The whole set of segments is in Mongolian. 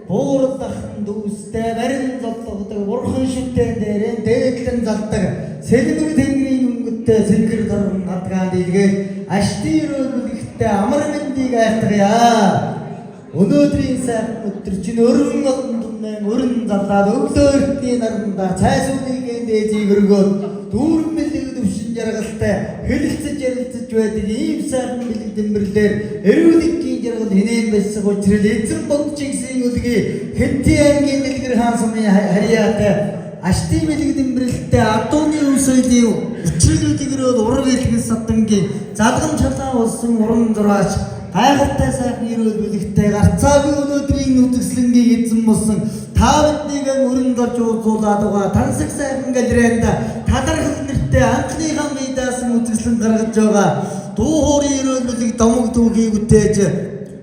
Бууралхан дүүстэй барин золдогдог бурхан шүтэн дээрээ дээдлэн залдаг сэлмэр тэнгэрийн өнгөтэй сэлгэр дорн гадгаа дийлгээд аштирол ихтэй амар мэндийг айлтгая. Өнөөдрийн сайхан өдөр чинь өргөн олон түмэн өрн залаад өглөө эртний наранда цайсуудын дээжийг өргөөд дүүрэн бэлэг төвшин жаргалтай хэлэлцэж ярилцаж байдаг ийм сайхан бэлэг дэмбэрлэр эрүүл жаргал хинээн байсан учраас эзэн бодчихсэн үлгий Хэнти аймгийн дэлгэр хаан сумын харьяатай ашти бэлэг дэмбэрлэлтэй адууны үсэйлийн өчрөлүүдийг ураг илгэн садангийн залгам чалаа болсон уран зураач гайхалтай сайхан эрүүл бэлэгтэй гарцаагүй өнөөдрийн үтгслэнгийн эзэн болсон та биднийг өрн дорж уулзуулаад байгаа тансаг сайхан галерейнд тадархал нэртэй анхныхаа мэйдаасан үтгслэн гаргаж байгаа дуу хоорын эрүүл бэлэг домог дүүгийг үтээж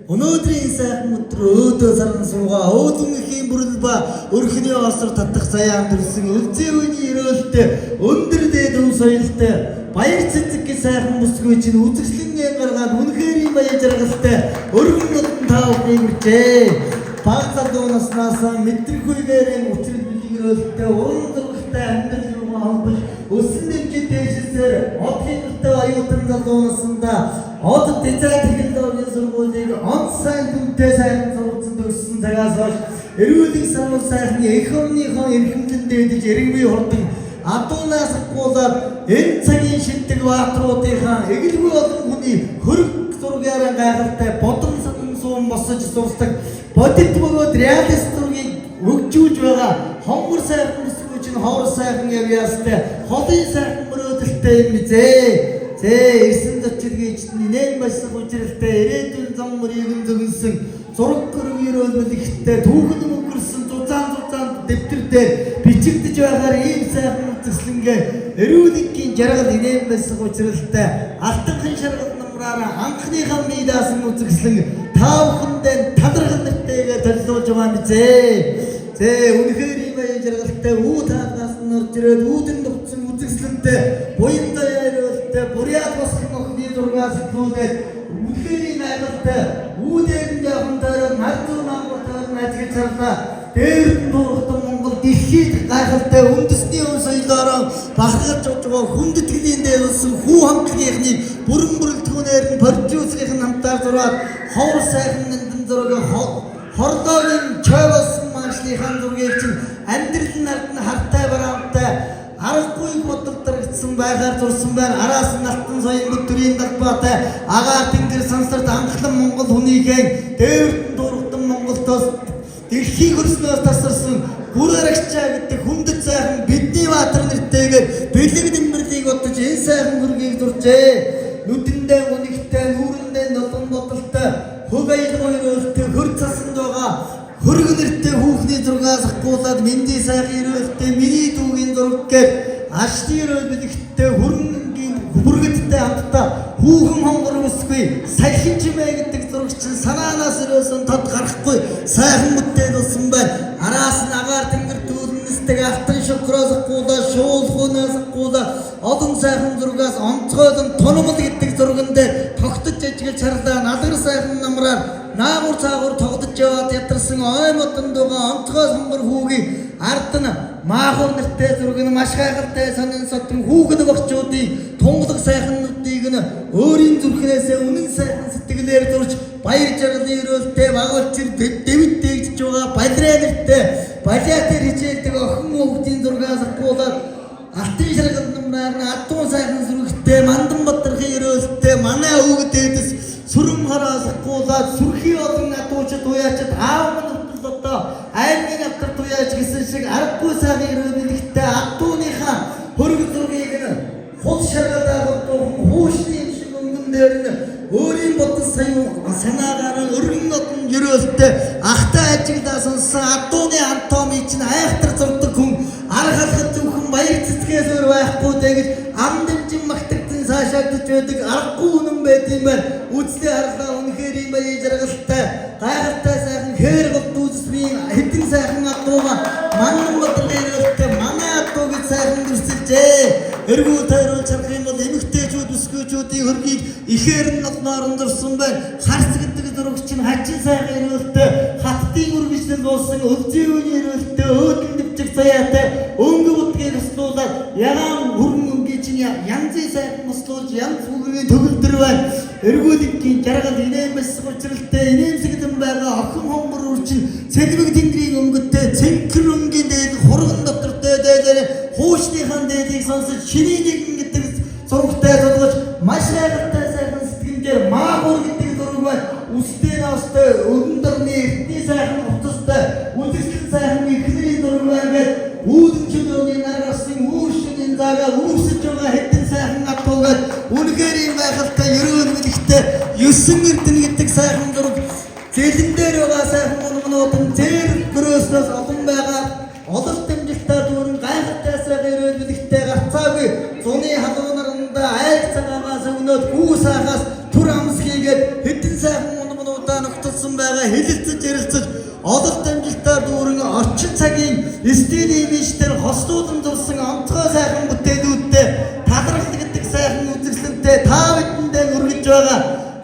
өнөөдрийн сайхан өдөр өөдөө саран суугаа өөдөн ихийн бүрэл ба өрхний осор татах заяан төрсөн өлзий үений эрөөлтэй өндөр дээд өв соёлтой баяр цэцэг сайхан бүсгүй чинь үзэсгэлэн гаргаад үнэхээр юм баяр жаргалтай өргөн олон таавхыг үржээ. Баг залуунаас мэдрэггүйгээр учрал бэлгэрэлтэй уран зурагтай амьдрал руу хамбал өсөн дэмжин дээшсээр одхийгтэй аюутан залуунасанда од дизайн технологийн сургуулийг онцлайн дүнтэй сайхан сургалтанд өгсөн цагаас хойш эрүүлэг санал сайхны эх өмнөхийн эрхэмлэн дээдэж эренгүй хордог адуунаас гуулаад энэ цагийн шилдэг баатруудынхаа эгэлгүй олон хүний хөрөг зургаараа гайхалтай бодон садан суун босож сурдаг бодит бөгөөд реалист зургийг өгжүүлж байгаа хонгор сайхан бүсгүй чинь ховор сайхан явьяастай холын сайхан мөрөөдөлтэй юм бизээ. Ирсэн зочилгийчдний нэм бассан учралтай ирээдүйн зам мөрийг зөгнсөн зураг гөрөг өрөөл бэлэгтэй түүхэн өнгөрсөн зузаан дэвтэр дээр бичигдэж байгаар ийм сайхан үтгслэнгээ эрүүлэггийн жаргал инээн байсан учралтай алтанхан шаргал намраараа анхныхаа мэйдаасан үтгслэн таавхандаа тадаргал нэртэйгээ толиулж байгаа юм бизээ. Үнэхээр ийм баяр жаргалтай үү таадаас нь орж ирээд үүдэн дутсан үтгслэнтэй буянтай ярилтай буряд босхон охны зургаас илүүгээд үнэхээр ийм айгалтай үүдэн явантаар мартуу мангутаар ажиг чарлаа дээр дууртан Монгол дэлхийд гайхалтай үндэсний өн соёлоор бахархаж байгаа хүндэтгэлийн дээр болсон хүү хамтлагийнхны бүрэн бүрэлдэхүүнээр нь продюсерийн хамтаар зураад ховор сайхан нандин зураг хордоогийн чойвосон маншлихын зургийг чинь амьдрал нарт нь хартай бараамтай аргагүй бодолдоргдсон байгаар зурсан байна. Араас нь алтан соён өдрийн далбаатай агаар тэнгэр сансарт анхлан Монгол хүнийхэн дээвэртэн дуургатан Монголтоос дэлхийг хөрснөөс тасарсан бүрэрэгчаа гэдэг хүндэт сайхан бидний баатар нэртэйгээр бэлэг дэмбэрлийг бодож энэ сайхан хөргийг зуржээ. Нүдэндээ үнэгтэй нүүрэндээ noloн бодолтой хөг аялал өрөөлтэй хөр цасанд байгаа хөрг нэртэй хүүхний зургаас ахгуулаад миний сайхан өрөөлтэй миний дүүгийн зураг гээд ашти өрөөл бэлэгтэй хөрөнгийн бүргэдтэй хамтдаа хүүхэн хонгор өсгүй сахин чимээ гэдэг зураг чинь санаанаас өрөөсөн тод гарахгүй сайхан бүтээл болсон байна. Араас нь агаар тэнгэр дүүрнэсдэг алтан шокроос ахгуулаад шуулхуунаас ахгуулаад олон сайхан зургаас онцгойлон тономл гэдэг зурган дээр тогтож ажиглаж чарлаа налагар сайхан намраар наагур цаагур тоглож яваад ятарсан ой модонд байгаа онцгой сонгор хүүгийн ард нь маахур нэртэй зураг нь маш гайхалтай сонин содон хүүхэд багчуудын тунгалаг сайхнуудыг нь өөрийн зүрхнээсээ үнэн сайхан сэтгэлээр зурж баяр жаргалын өрөөлтэй багуулчир дэвид дэгдэж байгаа балерин нэртэй балиатер хичээлдэг охин хүүхдийн зургаас ахгуулаад алтан шаргал намраар адуун сайхан зүрхтэй мандан батархын өрөөлтэй манай өвгд дээдэс сүрэн хараас ахгуулаад сүрхий олон адуучид уяачид аав манад одоо аймгийн автар туяач гэсэн шиг аргагүй сайхан өрөөлтэй адууныхаа хөрөг зургийг нь хол шаргалаа бодох хуушны шиг өнгөн дээр нь өөрийн бодол санаагаар өргөн одон өрөөлтэй ахтай ажиглаа сонсон адууны антомыг чинь айхтар зурдаг хүн аргалахад зөвхөн баяр цэцгээс өөр байхгүй тэгэж ам дэмжин магтагдсан цаашаагдж байдаг аргагүй үнэн байт юм байна. Үзлээ харлаа үнэхээр юм баяр жаргалтай гайхалтай сайхан хээр гол дүүсрийн хэдэн сайхан адууга манан бодлоготой манай адууг сайхан дүрсэлжээ. Эргүү тайруу чарах юм бол эмэгтэйчүүд өсгөөчүүдийн хөргийг ихээр нь олноор нь зурсан байна. Харц гэдэг зурагч чинь хачин сайхан өрөөлт баяатай өнгө бүтгээд өслүүлээд ягаан хүрэн өнгө чинь янз сайхан өслүүлж янз бүрийн төгөлдөр байна. Эргүүлэггийн жаргал инээмс гучралтай инээмсэгдэн байгаа охин хомбор үрчин сэлбэг тэнгэрийн өнгөтэй цэнхэр өнгийн дээд хурган дотортой дээд хуучныхан дээдийг сонсож шиний нэгэн гэдэг зургтай зургаж маш хайртай сайхан сэтгэмжээр маахур гэдэг зураг байна. Үстэй настай өргөн дорны эртний сайхан утастай үзэсгэлэн сайхан ихнэрийн зураг байна гэдэг үүдэн чөлөөний наргасын үүршinin заагаа үүсэж байгаа хэдэн сайхан атуугаад үнэхээр юм байхалтай ерөөл мэдхтэй 9 эрдэнэ гэдэг сайхан зураг зэлэн дээр байгаа сайхан монголын зэр гөрөөснөөс олон байгаа ололт амжилтаа дүүрэн гайхалтай сайхан ерөөл мэдхтэй гарцаагүй зуны халуунаранда айг цагаагаас өгнөөд хүү сайхаас түр амс хийгээд хэдэн сайхан монголуудаа ногтолсон байгаа хэлэлцэж ярилцаж ололт амжилтаа дүүрэн орчин цагийн стилийн бишээр хослуулан зурсан онцгой сайхан бүтээлүүдтэй талархал гэдэг сайхан үзэсгэлэнтэй та бидэндээ өргөж байгаа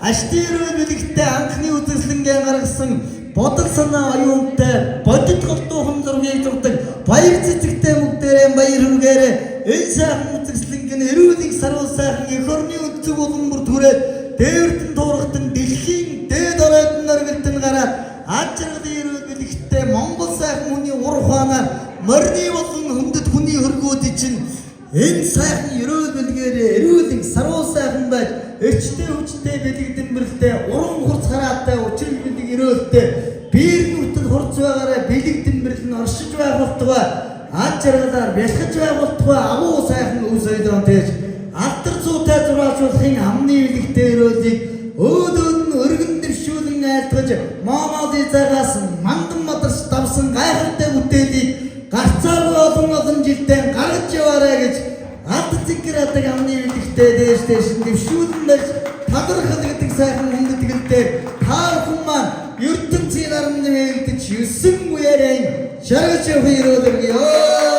ашти ерөөл мэдхтэй анхны үзэсгэлэнгээ гаргасан бодол санаа оюунтай бодит голдуухан зургийг зурдаг баяр цэцэгтэй мөгдөрөө баяр хүргээрээ энэ сайхан үзэсгэлэнгийн эрүүлэг сарвал сайхан эх орны өнцөг улам бүр түрээд дээрдэн туурхтан дэлхийн дээд оройдон оргилтэн гараад ад жаргалын эрүүл мэдхтэй монгол сайхан хүний ур ухаанаар морины болон хүндэт хүний хөргүүд чинь энэ сайхан ерөөл бэлгээрээ эрүүлэг сарвал сайхан байж эрчтэй хүчтэй бэлэгдэн бэрэлтэй уран хурц хараатай учрал бэлэг ерөөлтэй биер нүртэл хурц байгаараа бэлэгдэн бэрэл нь оршиж байх болтугай ад жаргалаар бясгаж байх болтугай агуу сайхан үс ойдон тэгж алдар цуутай зураачуулахын амны бэлэгтэй ерөөлийг өөдөөд нь өргөн дэвшүүлэн айлтгаж моомоодын цагаас мандан мадарч давсан гайхалтай бүтээлийг гарцаагүй олон жилдээ гаргаж яваарай гэж ад зикэр адаг амны бэлэгтэй дээш нь дэвшүүлэн байж талархал гэдэг сайхан хүндэтгэлтэй таархан маань ертөнцийн армны хэлдэж 9 үеэрэн шаргаж явах ерөөлөг ёо